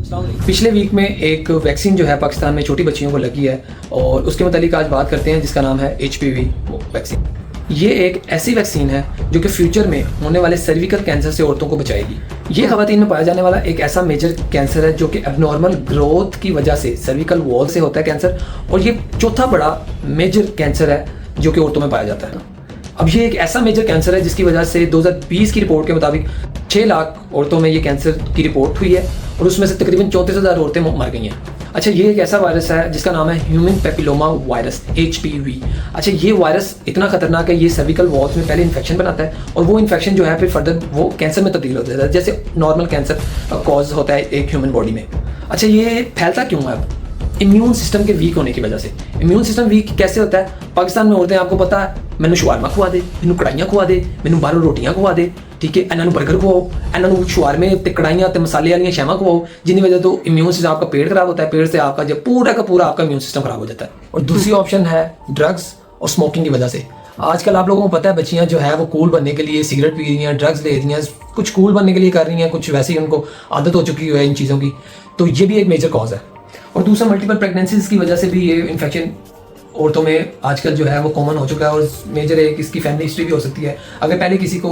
पिछले वीक में एक वैक्सीन जो है पाकिस्तान में छोटी बच्चियों को लगी है और उसके मुतालिक आज बात करते हैं जिसका नाम है HPV वैक्सीन। ये एक ऐसी वैक्सीन है जो कि फ्यूचर में होने वाले सर्विकल कैंसर से औरतों को बचाएगी। ये खवातीन में पाया जाने वाला एक ऐसा मेजर कैंसर है जो कि एबनॉर्मल ग्रोथ की वजह से सर्विकल वॉल से होता है कैंसर, और ये चौथा बड़ा मेजर कैंसर है जो कि औरतों में पाया जाता है। अब ये एक ऐसा मेजर कैंसर है जिसकी वजह से 2020 की रिपोर्ट के मुताबिक 6 लाख औरतों में ये कैंसर की रिपोर्ट हुई है और उसमें से तकरीबन 34,000 औरतें मर गई हैं। अच्छा, ये एक ऐसा वायरस है जिसका नाम है ह्यूमन पेपिलोमा वायरस HPV। अच्छा, ये वायरस इतना खतरनाक है, ये सर्विकल वॉल्स में पहले इन्फेक्शन बनाता है और वो इन्फेक्शन जो है फिर फर्दर वो कैंसर में तब्दील हो जाता है, जैसे नॉर्मल कैंसर कॉज होता है एक ह्यूमन बॉडी में। अच्छा, ये फैलता क्यों है? अब इम्यून सिस्टम के वीक होने की वजह से। इम्यून सिस्टम वीक कैसे होता है? पाकिस्तान में औरतें, आपको पता है, मैंने शवारमा खुआ दे, मैंने कढ़ाइयाँ खुआ दे, मैंने बाहरों रोटियाँ खुआ दे, ठीक है, इन्होंने बर्गर खुआओ, इन्होंने शवारमे ते कढ़ाइयाँ ते मसाले वाली शैमा खुआओ, जिनकी वजह तो इम्यून सिस्टम आपका पेट खराब होता है, पेट से आपका जब पूरा का पूरा आपका इम्यून सिस्टम खराब हो जाता है। और दूसरी ऑप्शन है ड्रग्स और स्मोकिंग की वजह से। आजकल आप लोगों को पता है बच्चियां जो है वो कूल बनने के लिए सिगरेट पी रही हैं, ड्रग्स ले रही हैं, कुछ कूल बनने के लिए कर रही हैं, कुछ वैसे ही उनको आदत हो चुकी है इन चीज़ों की। तो ये भी एक मेजर कॉज है। और दूसरा मल्टीपल प्रेगनेंसीज की वजह से भी ये इन्फेक्शन औरतों में आजकल जो है वो कॉमन हो चुका है। और मेजर एक इसकी फैमिली हिस्ट्री भी हो सकती है। अगर पहले किसी को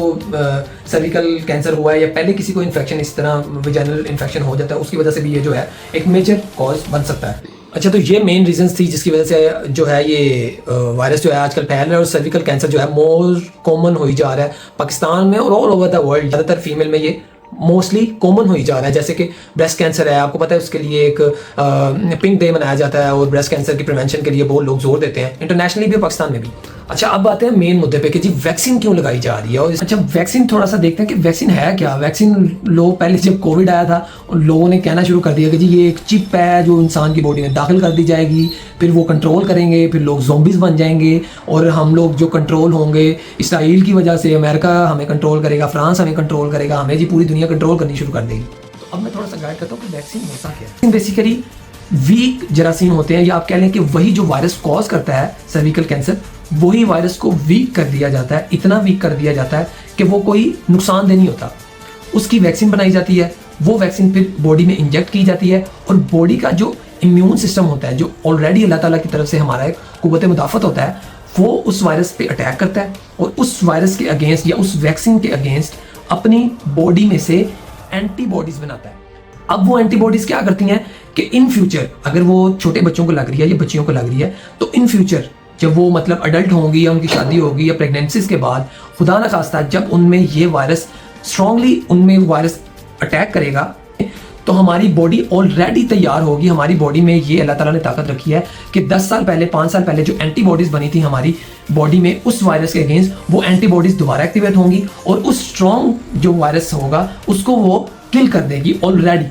सर्विकल कैंसर हुआ है या पहले किसी को इन्फेक्शन इस तरह विजाइनल इन्फेक्शन हो जाता है, उसकी वजह से भी ये जो है एक मेजर कॉज बन सकता है। अच्छा, तो ये मेन रीजंस थी जिसकी वजह से जो है ये वायरस जो है आजकल फैल रहा है और सर्विकल कैंसर जो है मोर कॉमन हो ही जा रहा है पाकिस्तान में और ऑल ओवर द वर्ल्ड। ज़्यादातर फीमेल में ये मोस्टली कॉमन हो ही जा रहा है। जैसे कि ब्रेस्ट कैंसर है, आपको पता है, उसके लिए एक पिंक डे मनाया जाता है और ब्रेस्ट कैंसर की प्रिवेंशन के लिए बहुत लोग जोर देते हैं, इंटरनेशनली भी, पाकिस्तान में भी। अच्छा, अब आते हैं मेन मुद्दे पे कि जी वैक्सीन क्यों लगाई जा रही है। और अच्छा, वैक्सीन थोड़ा सा देखते हैं कि वैक्सीन है क्या। वैक्सीन लोग पहले जब कोविड आया था और लोगों ने कहना शुरू कर दिया कि जी ये एक चिप है जो इंसान की बॉडी में दाखिल कर दी जाएगी, फिर वो कंट्रोल करेंगे, फिर लोग ज़ॉम्बीज़ बन जाएंगे और हम लोग जो कंट्रोल होंगे इसराइल की वजह से, अमेरिका हमें कंट्रोल करेगा, फ्रांस हमें कंट्रोल करेगा, हमें जी पूरी दुनिया कंट्रोल करनी शुरू कर देगी। तो अब मैं थोड़ा सा गाइड करता हूँ कि वैक्सीन होता क्या है। बेसिकली वीक जरासीम होते हैं, या आप कह लें कि वही जो वायरस कॉज करता है सर्विकल कैंसर, वही वायरस को वीक कर दिया जाता है, इतना वीक कर दिया जाता है कि वो कोई नुकसानदेह नहीं होता। उसकी वैक्सीन बनाई जाती है, वो वैक्सीन फिर बॉडी में इंजेक्ट की जाती है और बॉडी का जो इम्यून सिस्टम होता है, जो ऑलरेडी अल्लाह ताला की तरफ से हमारा एक कुव्वत मुदाफ़त होता है, वो उस वायरस पे अटैक करता है और उस वायरस के अगेंस्ट या उस वैक्सीन के अगेंस्ट अपनी बॉडी में से एंटीबॉडीज बनाता है। अब वो एंटीबॉडीज क्या करती हैं कि इन फ्यूचर अगर वो छोटे बच्चों को लग रही है या बच्चियों को लग रही है, तो इन फ्यूचर जब वो मतलब अडल्ट होंगी या उनकी शादी होगी या प्रेगनेंसीज के बाद, खुदा न खास्ता जब उनमें ये वायरस स्ट्रांगली उनमें वायरस अटैक करेगा, तो हमारी बॉडी ऑलरेडी तैयार होगी। हमारी बॉडी में ये अल्लाह ताला ने ताकत रखी है कि 10 साल पहले, 5 साल पहले जो एंटीबॉडीज़ बनी थी हमारी बॉडी में उस वायरस के अगेंस्ट, वो एंटीबॉडीज़ दोबारा एक्टिवेट होंगी और उस स्ट्रॉन्ग जो वायरस होगा उसको वो किल कर देगी ऑलरेडी।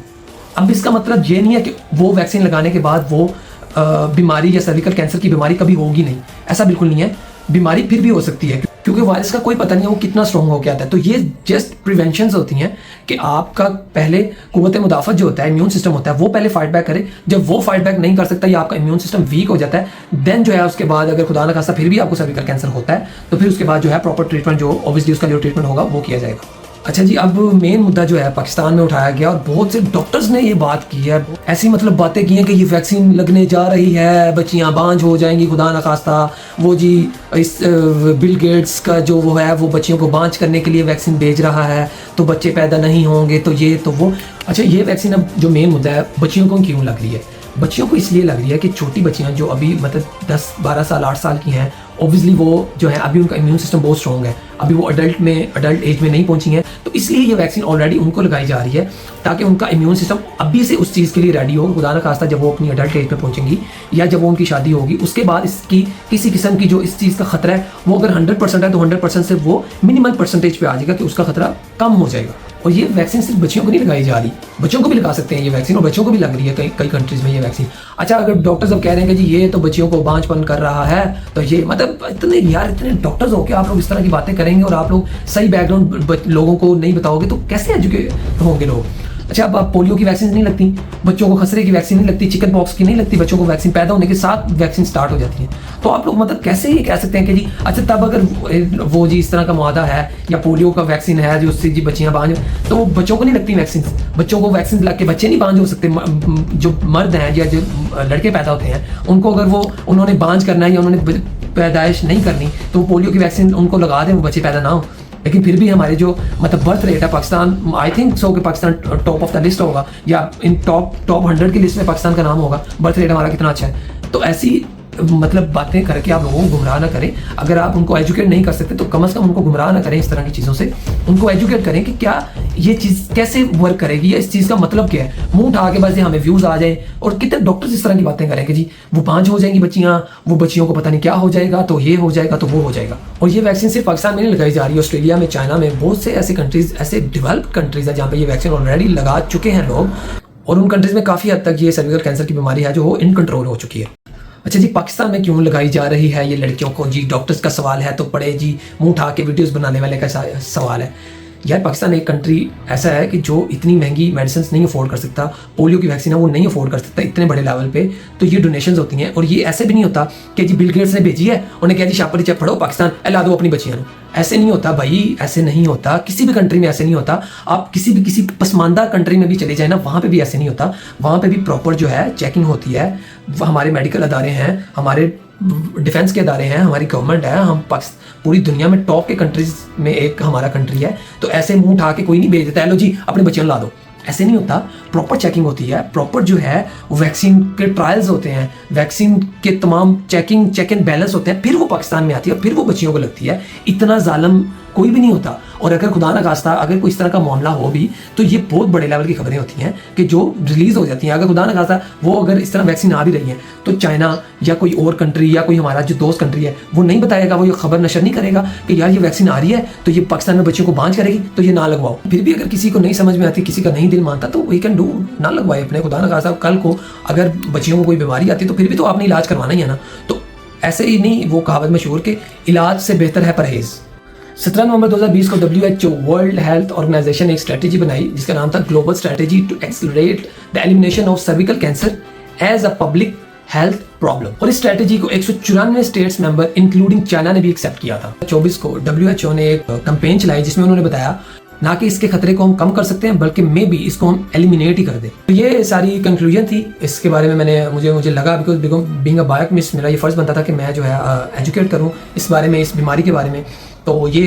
अब इसका मतलब ये नहीं है कि वो वैक्सीन लगाने के बाद वो बीमारी या सर्विकल कैंसर की बीमारी कभी होगी नहीं, ऐसा बिल्कुल नहीं है। बीमारी फिर भी हो सकती है क्योंकि वायरस का कोई पता नहीं है वो कितना स्ट्रॉन्ग हो के आता है। तो ये जस्ट प्रिवेंशंस होती हैं कि आपका पहले कुव्वत मुदाफ़त जो होता है, इम्यून सिस्टम होता है, वो पहले फाइट बैक करे। जब वो फाइट बैक नहीं कर सकता या आपका इम्यून सिस्टम वीक हो जाता है, देन जो है उसके बाद अगर खुदा न खास्ता फिर भी आपको सर्विकल कैंसर होता है, तो फिर उसके बाद जो है प्रॉपर ट्रीटमेंट, जो ऑब्वियसली उसका जो ट्रीटमेंट होगा वो किया जाएगा। अच्छा जी, अब मेन मुद्दा जो है पाकिस्तान में उठाया गया और बहुत से डॉक्टर्स ने ये बात की है, ऐसी मतलब बातें की हैं कि ये वैक्सीन लगने जा रही है, बच्चियां बांझ हो जाएंगी खुदा न खास्ता, वो जी इस बिल गेट्स का जो वो है वो बच्चियों को बांझ करने के लिए वैक्सीन भेज रहा है, तो बच्चे पैदा नहीं होंगे, तो ये तो वो। अच्छा, ये वैक्सीन अब जो मेन मुद्दा है, बच्चियों को क्यों लग रही है? बच्चियों को इसलिए लग रही है कि छोटी बच्चियां जो अभी मतलब 10-12 साल 8 साल की हैं, ऑब्वियसली वो जो है अभी उनका इम्यून सिस्टम बहुत स्ट्रॉन्ग है, अभी वो अडल्ट एज में नहीं पहुंची हैं, तो इसलिए ये वैक्सीन ऑलरेडी उनको लगाई जा रही है ताकि उनका इम्यून सिस्टम अभी से उस चीज़ के लिए रेडी हो। खुदा न खास्ता जब वो अपनी अडल्ट एज में पहुंचेंगी या जब वो उनकी शादी होगी, उसके बाद इसकी किसी किस्म की जो इस चीज़ का खतरा है वो अगर 100% है तो 100% से वो मिनिमल परसेंटेज पे आ जाएगा कि उसका खतरा कम हो जाएगा। और ये वैक्सीन सिर्फ बच्चियों को नहीं लगाई जा रही, बच्चों को भी लगा सकते हैं ये वैक्सीन, और बच्चों को भी लग रही है कई कंट्रीज़ में ये वैक्सीन। अच्छा, अगर डॉक्टर्स अब कह रहे हैं कि जी ये तो बच्चियों को बांझपन कर रहा है, तो ये मतलब इतने डॉक्टर्स हो के आप लोग इस तरह की बातें करेंगे और आप लोग सही बैकग्राउंड लोगों को नहीं बताओगे तो कैसे एजुकेट होंगे लोग। अच्छा, अब पोलियो की वैक्सीन नहीं लगती, बच्चों को खसरे की वैक्सीन नहीं लगती, चिकन पॉक्स की नहीं लगती, बच्चों को वैक्सीन पैदा होने के साथ वैक्सीन स्टार्ट हो जाती है। तो आप लोग मतलब कैसे ये कह सकते हैं कि जी अच्छा तब अगर वो जी इस तरह का मुआदा है या पोलियो का वैक्सीन है जो उससे जी बच्चियाँ बांझ, तो वो बच्चों को नहीं लगती वैक्सीन, बच्चों को वैक्सीन लग के बच्चे नहीं बांझ हो सकते। जो मर्द हैं या जो लड़के पैदा होते हैं उनको अगर वो उन्होंने बांझ करना है या उन्होंने पैदाइश नहीं करनी तो पोलियो की वैक्सीन उनको लगा दें, वो बच्चे पैदा ना हो। लेकिन फिर भी हमारे जो मतलब बर्थ रेट है पाकिस्तान, आई थिंक सो कि Pakistan top of the list होगा या इन टॉप 100 की लिस्ट में पाकिस्तान का नाम होगा, बर्थ रेट हमारा कितना अच्छा है। तो ऐसी मतलब बातें करके आप लोगों को गुमराह ना करें। अगर आप उनको एजुकेट नहीं कर सकते तो कम से कम उनको गुमराह ना करें इस तरह की चीज़ों से। उनको एजुकेट करें कि क्या ये चीज़ कैसे वर्क करेगी या इस चीज़ का मतलब क्या है। मुंह उठा के बस हमें व्यूज़ आ जाए और कितने डॉक्टर्स इस तरह की बातें करें कि जी वो बांझ हो जाएंगी बच्चियाँ, वो बच्चियों को पता नहीं क्या हो जाएगा, तो ये हो जाएगा तो वो हो जाएगा। और ये वैक्सीन सिर्फ पाकिस्तान में नहीं लगाई जा रही है, ऑस्ट्रेलिया में, चाइना में, बहुत से ऐसे कंट्रीज, ऐसे डेवलप्ड कंट्रीज है जहाँ पे ये वैक्सीन ऑलरेडी लगा चुके हैं लोग। और उन कंट्रीज में काफ़ी हद तक ये सर्विकल कैंसर की बीमारी है जो इन कंट्रोल हो चुकी है। अच्छा जी, पाकिस्तान में क्यों लगाई जा रही है ये लड़कियों को? जी डॉक्टर्स का सवाल है तो पड़े जी मुंह उठा के वीडियोस बनाने वाले का सवाल है। यार पाकिस्तान एक कंट्री ऐसा है कि जो इतनी महंगी मेडिसिन नहीं अफोर्ड कर सकता, पोलियो की वैक्सीन है वो नहीं अफोर्ड कर सकता इतने बड़े लेवल पे। तो ये डोनेशंस होती हैं और ये ऐसे भी नहीं होता कि जी बिल गेट्स ने भेजी है, उन्हें कहा जी शापर चेक पढ़ो पाकिस्तान ला दो अपनी बच्चियों को। ऐसे नहीं होता भाई, ऐसे नहीं होता, किसी भी कंट्री में ऐसे नहीं होता। आप किसी पसमानदा कंट्री में भी चले जाए ना, वहाँ पे भी ऐसे नहीं होता। वहाँ पे भी प्रॉपर जो है चेकिंग होती है। हमारे मेडिकल अदारे हैं, हमारे डिफेंस के अदारे हैं, हमारी गवर्नमेंट है, हम पूरी दुनिया में टॉप के कंट्रीज में एक हमारा कंट्री है। तो ऐसे मुंह उठा के कोई नहीं भेज देता है लो जी अपने बच्चों ला दो, ऐसे नहीं होता। प्रॉपर चेकिंग होती है, प्रॉपर जो है वैक्सीन के ट्रायल्स होते हैं, वैक्सीन के तमाम चेक एंड बैलेंस होते हैं, फिर वो पाकिस्तान में आती है, फिर वो बच्चियों को लगती है। इतना जालिम कोई भी नहीं होता। और अगर खुदा ना खास्ता अगर कोई इस तरह का मामला हो भी तो ये बहुत बड़े लेवल की खबरें होती हैं कि जो रिलीज हो जाती हैं। अगर खुदा ना खास्ता वो अगर इस तरह वैक्सीन आ भी रही है तो चाइना या कोई और कंट्री या कोई हमारा जो दोस्त कंट्री है वो नहीं बताएगा, वो ये खबर नशर नहीं करेगा कि यार ये वैक्सीन आ रही है तो ये पाकिस्तान में बच्चों को बांझ करेगी तो ये ना लगवाओ। फिर भी अगर किसी को नहीं समझ में आती, किसी का नहीं दिल मानता तो वी कैन डू, ना लगवाए अपने। खुदा ना खास्ता कल को अगर बच्चियों को कोई बीमारी आती तो फिर भी तो आपने इलाज करवाना ही है ना। तो ऐसे ही नहीं, वो कहावत मशहूर के इलाज से बेहतर है परहेज़। 17 नवंबर 2020 को WHO वर्ल्ड हेल्थ ऑर्गेनाइजेशन ने एक स्ट्रेटेजी बनाई जिसका नाम था global strategy to accelerate the elimination of cervical cancer as a public health problem. और इस स्ट्रेटेजी को 194 स्टेट्स मेंबर इंक्लूडिंग चाइना ने भी एक्सेप्ट किया था। 24 को WHO ने एक कैंपेन चलाई जिसमें उन्होंने बताया ना कि इसके खतरे को हम कम कर सकते हैं बल्कि मे बी इसको हम एलिमिनेट ही कर दें। तो ये सारी कंक्लूजन थी। इसके बारे में मुझे लगा बिकॉज बीइंग अ बायोकेमिस्ट मेरा ये फर्ज बनता था कि मैं जो है एजुकेट करूं इस बारे में, इस बीमारी के बारे में। तो ये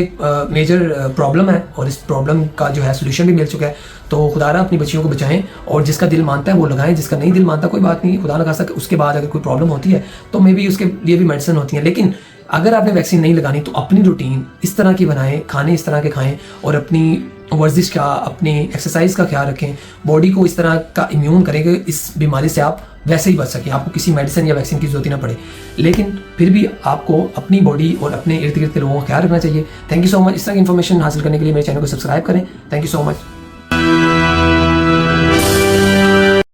मेजर प्रॉब्लम है और इस प्रॉब्लम का जो है सोल्यूशन भी मिल चुका है। तो खुदारा अपनी बच्चियों को बचाएं और जिसका दिल मानता है वो लगाएं, जिसका नहीं दिल मानता कोई बात नहीं, खुदा ना खास्ता उसके बाद अगर कोई प्रॉब्लम होती है तो मे बी उसके लिए भी मेडिसिन होती है। लेकिन अगर आपने वैक्सीन नहीं लगानी तो अपनी रूटीन इस तरह की बनाएं, खाने इस तरह के खाएं और अपनी वर्जिश का, अपनी एक्सरसाइज का ख्याल रखें, बॉडी को इस तरह का इम्यून करें कि इस बीमारी से आप वैसे ही बच सकें, आपको किसी मेडिसिन या वैक्सीन की जरूरत ही ना पड़े। लेकिन फिर भी आपको अपनी बॉडी और अपने इर्द गिर्द के लोगों का ख्याल रखना चाहिए। Thank you so much. इस तरह की इन्फॉर्मेशन हासिल करने के लिए मेरे चैनल को सब्सक्राइब करें। Thank you so much.